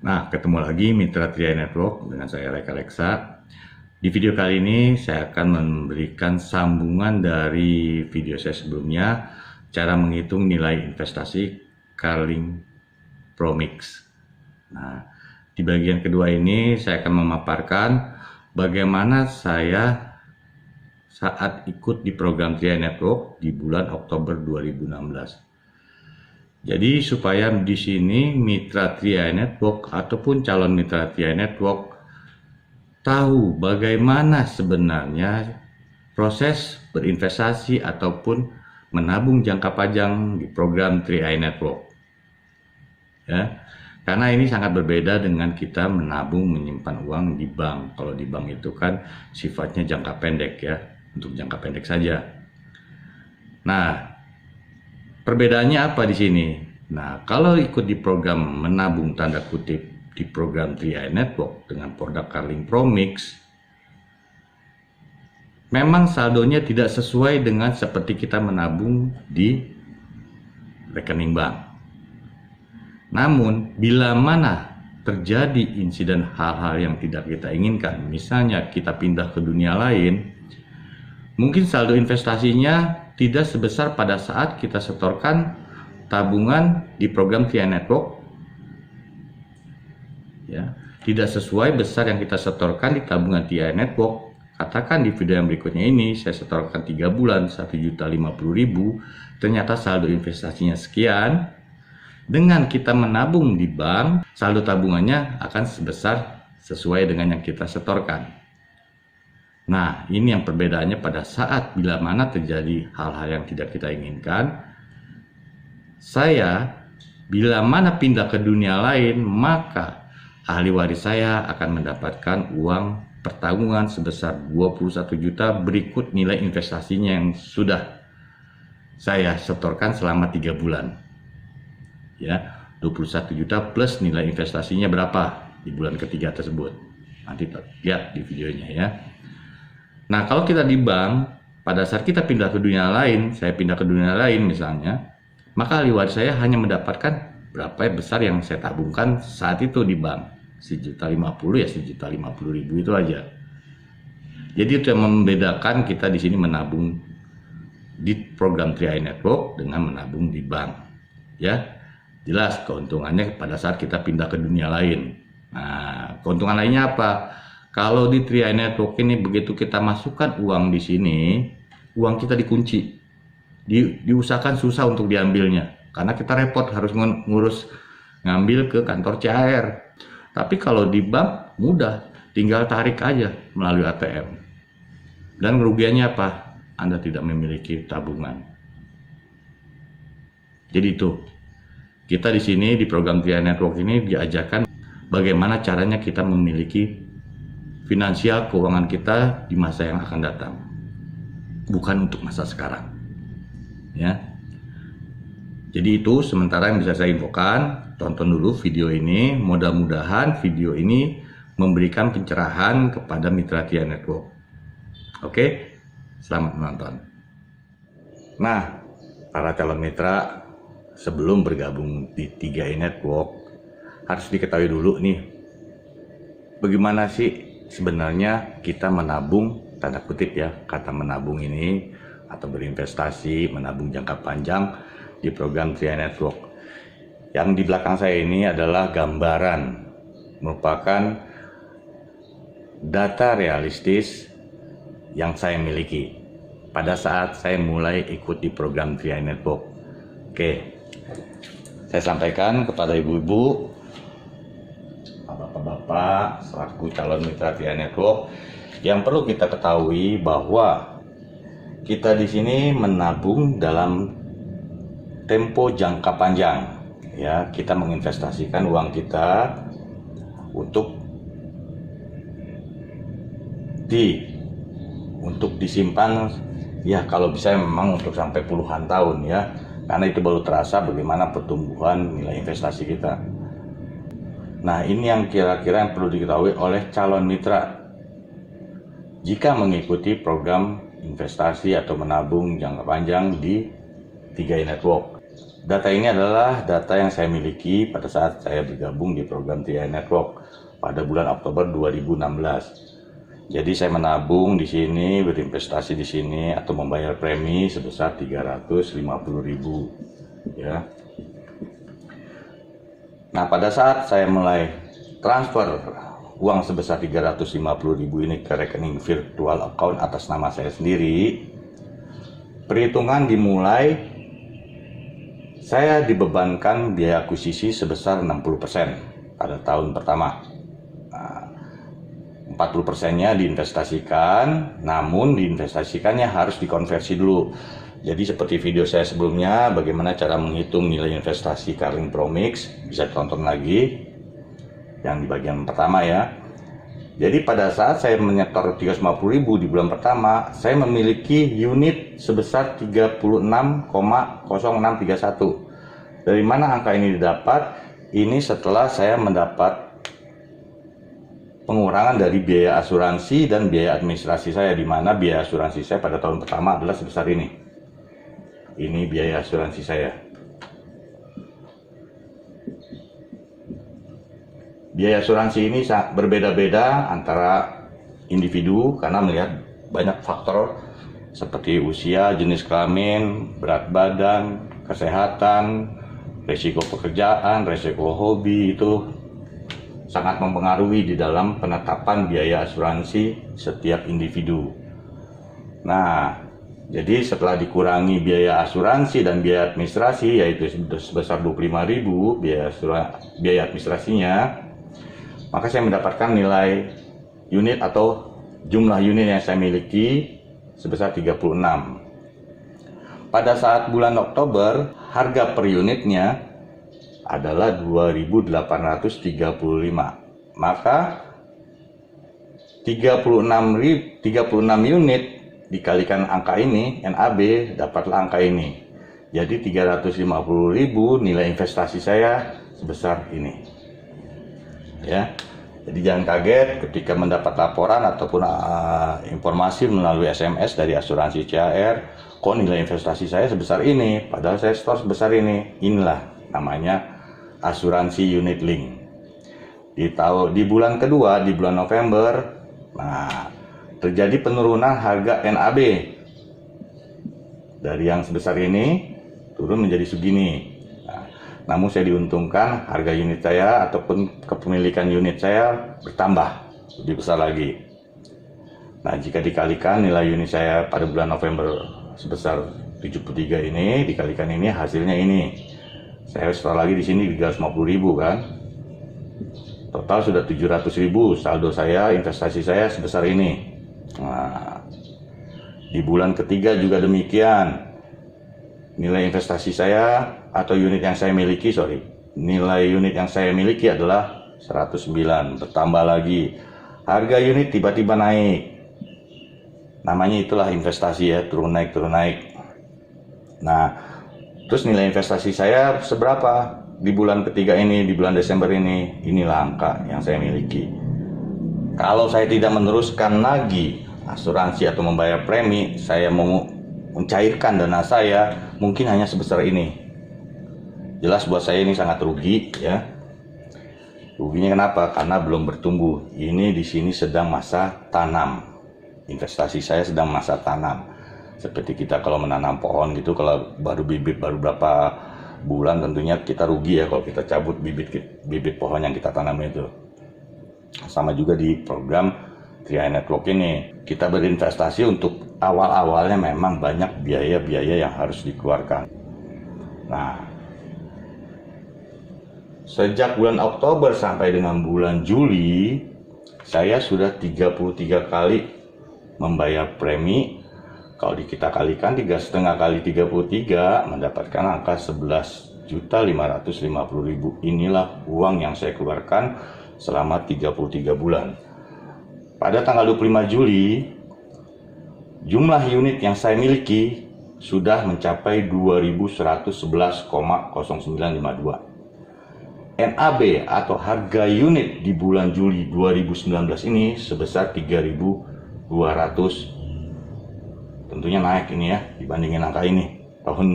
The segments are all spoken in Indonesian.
Nah, ketemu lagi Mitra Tria Network dengan saya Reka Leksa. Di video kali ini saya akan memberikan sambungan dari video saya sebelumnya, cara menghitung nilai investasi Carling Promix. Nah, di bagian kedua ini saya akan memaparkan bagaimana saya saat ikut di program Tria Network di bulan Oktober 2016. Jadi supaya di sini mitra Tria Network ataupun calon mitra Tria Network tahu bagaimana sebenarnya proses berinvestasi ataupun menabung jangka panjang di program Tria Network. Ya. Karena ini sangat berbeda dengan kita menabung menyimpan uang di bank. Kalau di bank itu kan sifatnya jangka pendek ya, untuk jangka pendek saja. Nah, perbedaannya apa di sini? Nah, kalau ikut di program menabung tanda kutip di program Tria Network dengan produk Carling Promix, memang saldonya tidak sesuai dengan seperti kita menabung di rekening bank. Namun, bila mana terjadi insiden hal-hal yang tidak kita inginkan, misalnya kita pindah ke dunia lain, mungkin saldo investasinya tidak sebesar pada saat kita setorkan tabungan di program Tria Network, ya, tidak sesuai besar yang kita setorkan di tabungan Tria Network. Katakan di video yang berikutnya ini saya setorkan 3 bulan 1.050.000, ternyata saldo investasinya sekian. Dengan kita menabung di bank, saldo tabungannya akan sebesar sesuai dengan yang kita setorkan. Nah, ini yang perbedaannya pada saat bila mana terjadi hal-hal yang tidak kita inginkan. Saya, bila mana pindah ke dunia lain, maka ahli waris saya akan mendapatkan uang pertanggungan sebesar 21 juta berikut nilai investasinya yang sudah saya setorkan selama 3 bulan. Ya, 21 juta plus nilai investasinya berapa di bulan ketiga tersebut. Nanti lihat di videonya ya. Nah, kalau kita di bank, pada saat kita pindah ke dunia lain, saya pindah ke dunia lain misalnya, maka ahli waris saya hanya mendapatkan berapa besar yang saya tabungkan saat itu di bank. 1.050.000 ya 1.050.000 itu aja. Jadi itu yang membedakan kita di sini menabung di program Tria Network dengan menabung di bank. Ya, jelas keuntungannya pada saat kita pindah ke dunia lain. Nah, keuntungan lainnya apa? Kalau di Tria Network ini begitu kita masukkan uang di sini, uang kita dikunci. Diusahakan susah untuk diambilnya karena kita repot harus ngurus ngambil ke kantor CHR. Tapi kalau di bank mudah, tinggal tarik aja melalui ATM. Dan kerugiannya apa? Anda tidak memiliki tabungan. Jadi itu, kita di sini di program Tria Network ini diajarkan bagaimana caranya kita memiliki finansial keuangan kita di masa yang akan datang, bukan untuk masa sekarang. Ya, jadi itu sementara yang bisa saya infokan. Tonton dulu video ini, mudah-mudahan video ini memberikan pencerahan kepada mitra Tria Network. Oke, selamat menonton. Nah, para calon mitra, sebelum bergabung di 3i Network harus diketahui dulu nih, bagaimana sih sebenarnya kita menabung, tanda kutip ya, kata menabung ini, atau berinvestasi, menabung jangka panjang di program Tria Network. Yang di belakang saya ini adalah gambaran, merupakan data realistis yang saya miliki pada saat saya mulai ikut di program Tria Network. Oke, saya sampaikan kepada ibu-ibu, bapak-bapak, selaku calon mitra Tria Network, yang perlu kita ketahui bahwa kita di sini menabung dalam tempo jangka panjang. Ya, kita menginvestasikan uang kita untuk disimpan, ya kalau bisa memang untuk sampai puluhan tahun ya, karena itu baru terasa bagaimana pertumbuhan nilai investasi kita. Nah, ini yang kira-kira yang perlu diketahui oleh calon mitra jika mengikuti program investasi atau menabung jangka panjang di 3i Network. Data ini adalah data yang saya miliki pada saat saya bergabung di program TI Network pada bulan Oktober 2016. Jadi saya menabung di sini, berinvestasi di sini atau membayar premi sebesar 350.000 ya. Nah, pada saat saya mulai transfer uang sebesar 350.000 ini ke rekening virtual account atas nama saya sendiri, perhitungan dimulai. Saya dibebankan biaya akuisisi sebesar 60% pada tahun pertama. 40%-nya diinvestasikan, namun diinvestasikannya harus dikonversi dulu. Jadi seperti video saya sebelumnya, bagaimana cara menghitung nilai investasi Carling Promix, bisa tonton lagi yang di bagian pertama ya. Jadi pada saat saya menyetor 350.000 di bulan pertama, saya memiliki unit sebesar 36,0631. Dari mana angka ini didapat? Ini setelah saya mendapat pengurangan dari biaya asuransi dan biaya administrasi saya, di mana biaya asuransi saya pada tahun pertama adalah sebesar ini. Ini biaya asuransi saya. Biaya asuransi ini sangat berbeda-beda antara individu karena melihat banyak faktor seperti usia, jenis kelamin, berat badan, kesehatan, resiko pekerjaan, resiko hobi, itu sangat mempengaruhi di dalam penetapan biaya asuransi setiap individu. Nah, jadi setelah dikurangi biaya asuransi dan biaya administrasi, yaitu sebesar 25.000 biaya administrasinya, maka saya mendapatkan nilai unit atau jumlah unit yang saya miliki sebesar 36. Pada saat bulan Oktober, harga per unitnya adalah 2.835. Maka 36 unit dikalikan angka ini, NAB, dapatlah angka ini. Jadi 350.000 nilai investasi saya sebesar ini. Ya. Jadi jangan kaget ketika mendapat laporan ataupun informasi melalui SMS dari asuransi CHR, kok nilai investasi saya sebesar ini, padahal saya store sebesar ini. Inilah namanya asuransi unit link. Di bulan kedua, di bulan November, nah, terjadi penurunan harga NAB dari yang sebesar ini turun menjadi segini. Nah, namun saya diuntungkan harga unit saya ataupun kepemilikan unit saya bertambah lebih besar lagi. Nah, jika dikalikan nilai unit saya pada bulan November sebesar 73 ini, dikalikan ini, hasilnya ini. Saya store lagi di sini 350.000 kan. Total sudah 700.000. Saldo saya, investasi saya sebesar ini. Nah, di bulan ketiga juga demikian. Nilai investasi saya atau unit yang saya miliki, nilai unit yang saya miliki adalah 109. Bertambah lagi. Harga unit tiba-tiba naik. Namanya itulah investasi ya, turun naik. Nah, terus nilai investasi saya seberapa di bulan ketiga ini, di bulan Desember ini? Inilah angka yang saya miliki. Kalau saya tidak meneruskan lagi asuransi atau membayar premi, saya mau mencairkan dana saya mungkin hanya sebesar ini. Jelas buat saya ini sangat rugi ya. Ruginya kenapa? Karena belum bertumbuh. Ini di sini sedang masa tanam. Investasi saya sedang masa tanam. Seperti kita kalau menanam pohon gitu, kalau baru bibit baru berapa bulan tentunya kita rugi ya kalau kita cabut bibit pohon yang kita tanam itu. Sama juga di program TI Network ini, kita berinvestasi untuk awal-awalnya memang banyak biaya-biaya yang harus dikeluarkan. Nah, sejak bulan Oktober sampai dengan bulan Juli, saya sudah 33 kali membayar premi. Kalau kita kalikan 3,5 kali 33 mendapatkan angka 11.550.000. Inilah uang yang saya keluarkan selama 33 bulan. Pada tanggal 25 Juli, jumlah unit yang saya miliki sudah mencapai 2.111,0952. NAB atau harga unit di bulan Juli 2019 ini sebesar 3.200. Tentunya naik ini ya dibandingin angka ini tahun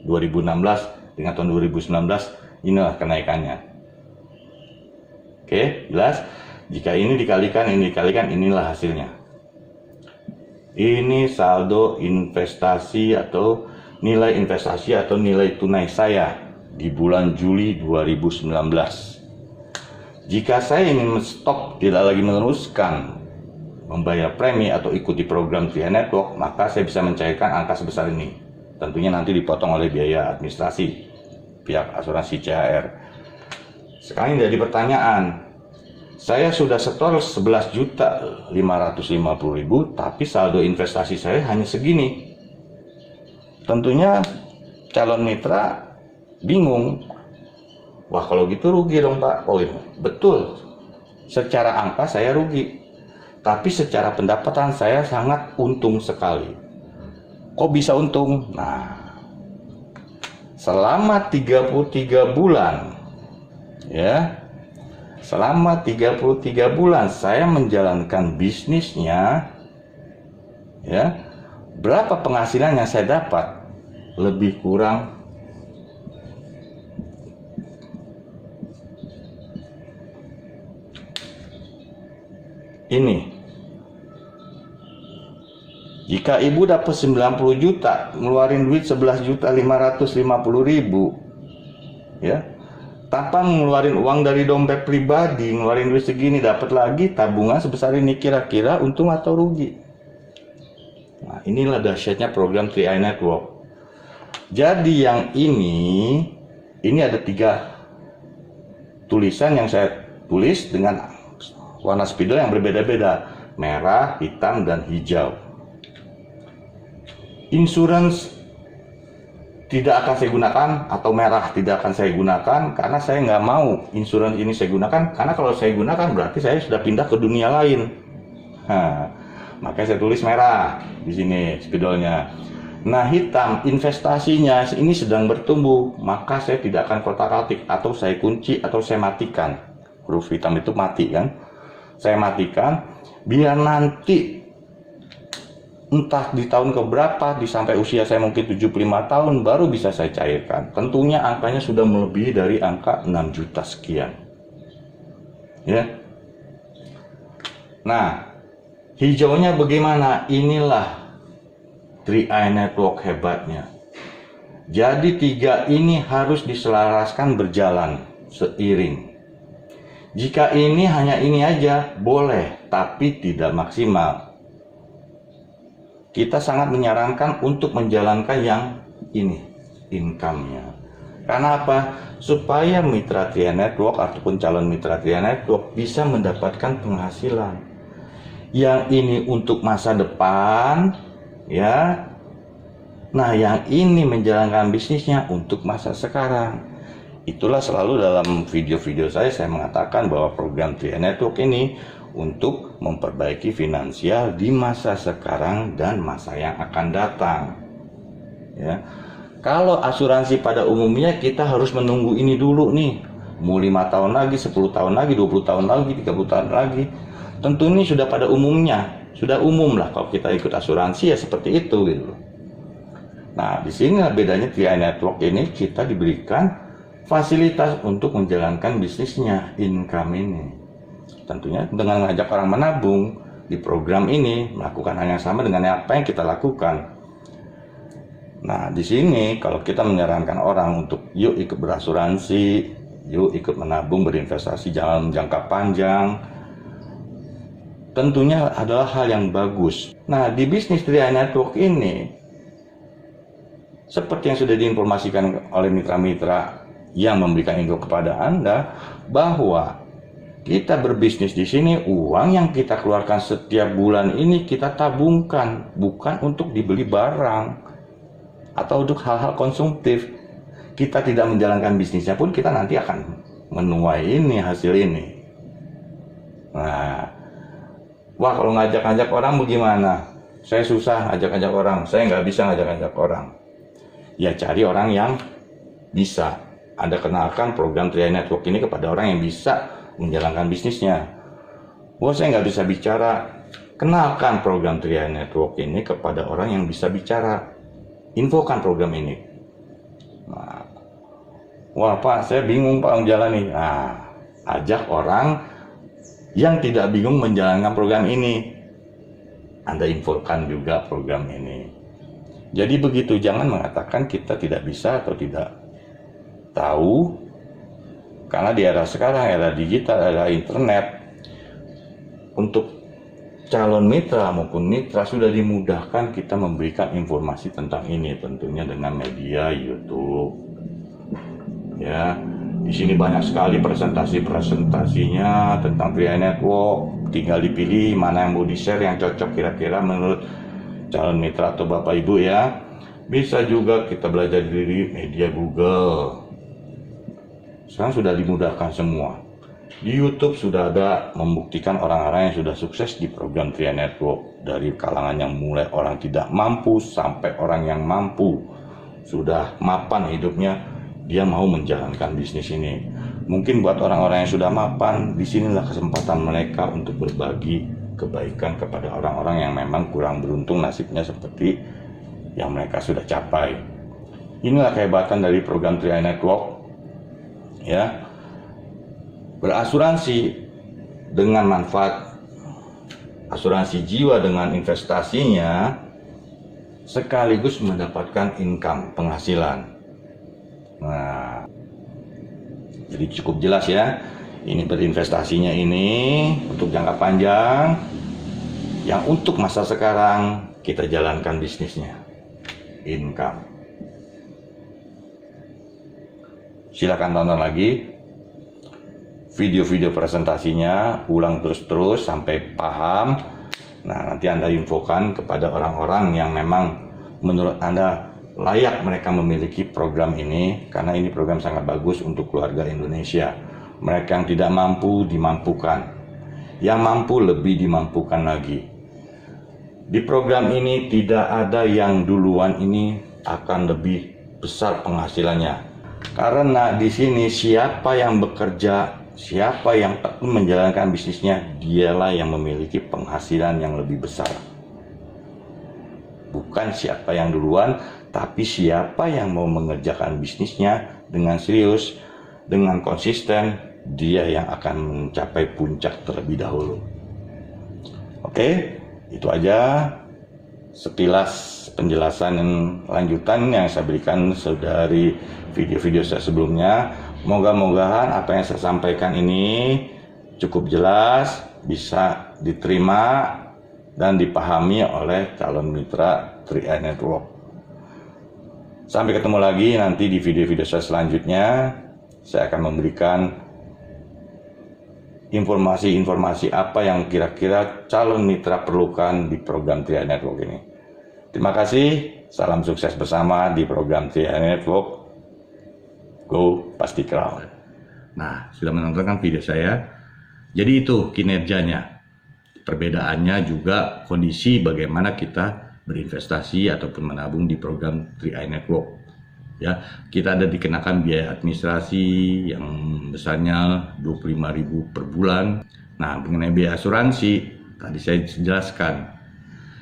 2016 dengan tahun 2019, inilah kenaikannya. Oke, jelas? Jika ini dikalikan, inilah hasilnya. Ini saldo investasi atau nilai investasi atau nilai tunai saya di bulan Juli 2019. Jika saya ingin stop, tidak lagi meneruskan membayar premi atau ikuti program TRI Network, maka saya bisa mencairkan angka sebesar ini. Tentunya nanti dipotong oleh biaya administrasi pihak asuransi CHR. Sekarang jadi pertanyaan, saya sudah setor 11.550.000, tapi saldo investasi saya hanya segini. Tentunya calon mitra bingung. Wah, kalau gitu rugi dong Pak. Oh iya, betul. Secara angka saya rugi, tapi secara pendapatan saya sangat untung sekali. Kok bisa untung? Nah, selama 33 bulan, ya, selama 33 bulan saya menjalankan bisnisnya, ya, berapa penghasilan yang saya dapat? Lebih kurang ini. Jika ibu dapat 90 juta, ngeluarin duit 11.550.000, ya, tanpa ngeluarin uang dari dompet pribadi, ngeluarin duit segini, dapat lagi tabungan sebesar ini, kira-kira untung atau rugi? Nah, inilah dahsyatnya program TRI Network. Jadi yang ini ada 3 tulisan yang saya tulis dengan warna spidol yang berbeda-beda, merah, hitam, dan hijau. Insurance tidak akan saya gunakan, atau merah tidak akan saya gunakan, karena saya nggak mau insurance ini saya gunakan, karena kalau saya gunakan berarti saya sudah pindah ke dunia lain. Nah, makanya saya tulis merah di sini spidolnya. Nah, hitam investasinya ini sedang bertumbuh, maka saya tidak akan kotak-atik, atau saya kunci, atau saya matikan. Huruf hitam itu mati kan? Saya matikan biar nanti entah di tahun keberapa, sampai usia saya mungkin 75 tahun baru bisa saya cairkan. Tentunya angkanya sudah melebihi dari angka 6 juta sekian, ya. Nah, hijaunya bagaimana? Inilah TRI Network hebatnya. Jadi 3 ini harus diselaraskan, berjalan seiring. Jika ini hanya ini aja boleh, tapi tidak maksimal. Kita sangat menyarankan untuk menjalankan yang ini, income-nya. Karena apa? Supaya mitra TRI Network ataupun calon mitra TRI Network bisa mendapatkan penghasilan. Yang ini untuk masa depan, ya. Nah, yang ini menjalankan bisnisnya untuk masa sekarang. Itulah selalu dalam video-video saya mengatakan bahwa program TRI Network ini untuk memperbaiki finansial di masa sekarang dan masa yang akan datang. Ya. Kalau asuransi pada umumnya kita harus menunggu ini dulu nih. Mau 5 tahun lagi, 10 tahun lagi, 20 tahun lagi, 30 tahun lagi. Tentu ini sudah pada umumnya, sudah umum lah kalau kita ikut asuransi ya seperti itu gitu. Nah, di sini bedanya TRI Network ini kita diberikan fasilitas untuk menjalankan bisnisnya, income ini. Tentunya dengan mengajak orang menabung di program ini, melakukan hal yang sama dengan apa yang kita lakukan. Nah, di sini kalau kita menyarankan orang untuk yuk ikut berasuransi, yuk ikut menabung, berinvestasi dalam jangka panjang, tentunya adalah hal yang bagus. Nah, di bisnis TRI Network ini, seperti yang sudah diinformasikan oleh mitra-mitra yang memberikan info kepada Anda, bahwa kita berbisnis di sini, uang yang kita keluarkan setiap bulan ini kita tabungkan, bukan untuk dibeli barang atau untuk hal-hal konsumtif. Kita tidak menjalankan bisnisnya pun kita nanti akan menuai ini, hasil ini. Nah, wah kalau ngajak-ngajak orang bagaimana? Saya susah ngajak-ngajak orang, saya nggak bisa ngajak-ngajak orang. Ya cari orang yang bisa. Anda kenalkan program TRI Network ini kepada orang yang bisa menjalankan bisnisnya. Wah, saya nggak bisa bicara. Kenalkan program TRI Network ini kepada orang yang bisa bicara. Infokan program ini. Nah, Wah Pak, saya bingung Pak menjalani. Nah, ajak orang yang tidak bingung menjalankan program ini. Anda infokan juga program ini. Jadi begitu, jangan mengatakan kita tidak bisa atau tidak tahu. Karena di era sekarang, era digital, era internet, untuk calon mitra maupun mitra sudah dimudahkan kita memberikan informasi tentang ini, tentunya dengan media YouTube. Ya, di sini banyak sekali presentasinya tentang Tri Network. Tinggal dipilih mana yang mau di-share yang cocok kira-kira menurut calon mitra atau Bapak Ibu ya. Bisa juga kita belajar dari media Google. Sekarang sudah dimudahkan semua. Di YouTube sudah ada membuktikan orang-orang yang sudah sukses di program Tri Network. Dari kalangan yang mulai orang tidak mampu sampai orang yang mampu. Sudah mapan hidupnya, dia mau menjalankan bisnis ini. Mungkin buat orang-orang yang sudah mapan, disinilah kesempatan mereka untuk berbagi kebaikan kepada orang-orang yang memang kurang beruntung nasibnya seperti yang mereka sudah capai. Inilah kehebatan dari program Tri Network. Ya, berasuransi dengan manfaat asuransi jiwa dengan investasinya sekaligus mendapatkan income, penghasilan. Nah, jadi cukup jelas ya, ini berinvestasinya ini untuk jangka panjang, yang untuk masa sekarang kita jalankan bisnisnya, income. Silakan tonton lagi video-video presentasinya, ulang terus-terus sampai paham. Nah, nanti Anda infokan kepada orang-orang yang memang menurut Anda layak mereka memiliki program ini, karena ini program sangat bagus untuk keluarga Indonesia. Mereka yang tidak mampu dimampukan, yang mampu lebih dimampukan lagi. Di program ini tidak ada yang duluan ini akan lebih besar penghasilannya. Karena di sini siapa yang bekerja, siapa yang tekun menjalankan bisnisnya, dialah yang memiliki penghasilan yang lebih besar. Bukan siapa yang duluan, tapi siapa yang mau mengerjakan bisnisnya dengan serius, dengan konsisten, dia yang akan mencapai puncak terlebih dahulu. Oke, itu aja sekilas penjelasan lanjutan yang saya berikan dari video-video saya sebelumnya. Moga-mogahan apa yang saya sampaikan ini cukup jelas, bisa diterima dan dipahami oleh calon mitra Tri Network. Sampai ketemu lagi nanti di video-video saya selanjutnya. Saya akan memberikan informasi-informasi apa yang kira-kira calon mitra perlukan di program Tri Network ini. Terima kasih, salam sukses bersama di program Tri Network. Go pasti crown. Nah, sudah menonton video saya. Jadi itu kinerjanya. Perbedaannya juga kondisi bagaimana kita berinvestasi ataupun menabung di program Tri Network. Ya, kita ada dikenakan biaya administrasi yang besarnya 25.000 per bulan. Nah, mengenai biaya asuransi, tadi saya jelaskan.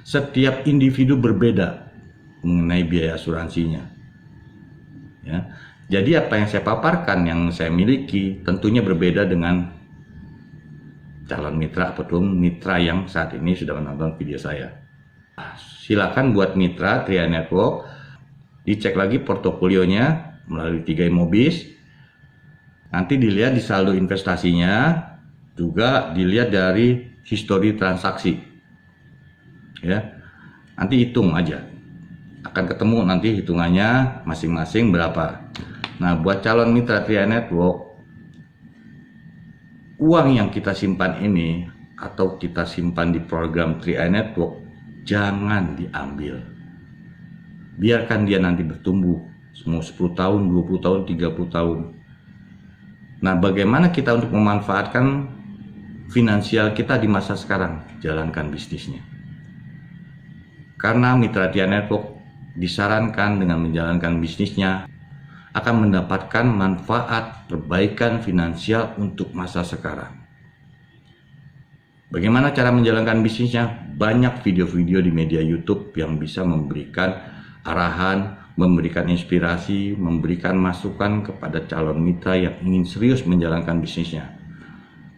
Setiap individu berbeda mengenai biaya asuransinya. Ya. Jadi apa yang saya paparkan, yang saya miliki, tentunya berbeda dengan calon mitra ataupun mitra yang saat ini sudah menonton video saya. Silakan buat mitra Tri Network, dicek lagi portofolionya melalui 3 Mobis. Nanti dilihat di saldo investasinya, juga dilihat dari histori transaksi. Ya, nanti hitung aja, akan ketemu nanti hitungannya masing-masing berapa. Nah, buat calon mitra Tri Network, uang yang kita simpan ini atau kita simpan di program Tri Network jangan diambil. Biarkan dia nanti bertumbuh semua 10 tahun, 20 tahun, 30 tahun. Nah, bagaimana kita untuk memanfaatkan finansial kita di masa sekarang? Jalankan bisnisnya. Karena mitra Tri Network disarankan dengan menjalankan bisnisnya akan mendapatkan manfaat perbaikan finansial untuk masa sekarang. Bagaimana cara menjalankan bisnisnya? Banyak video-video di media YouTube yang bisa memberikan arahan memberikan inspirasi, memberikan masukan kepada calon mitra yang ingin serius menjalankan bisnisnya.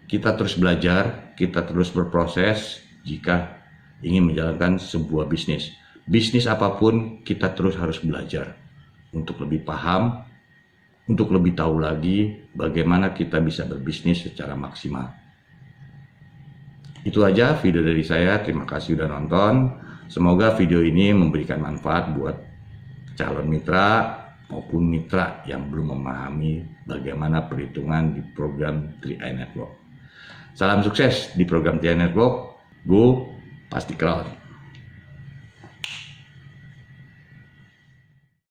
Kita terus belajar, kita terus berproses jika ingin menjalankan sebuah bisnis. Bisnis apapun kita terus harus belajar untuk lebih paham, untuk lebih tahu lagi bagaimana kita bisa berbisnis secara maksimal. Itu aja video dari saya, terima kasih sudah nonton. Semoga video ini memberikan manfaat buat calon mitra maupun mitra yang belum memahami bagaimana perhitungan di program 3i Network. Salam sukses di program 3i Network. Go pasti crowd.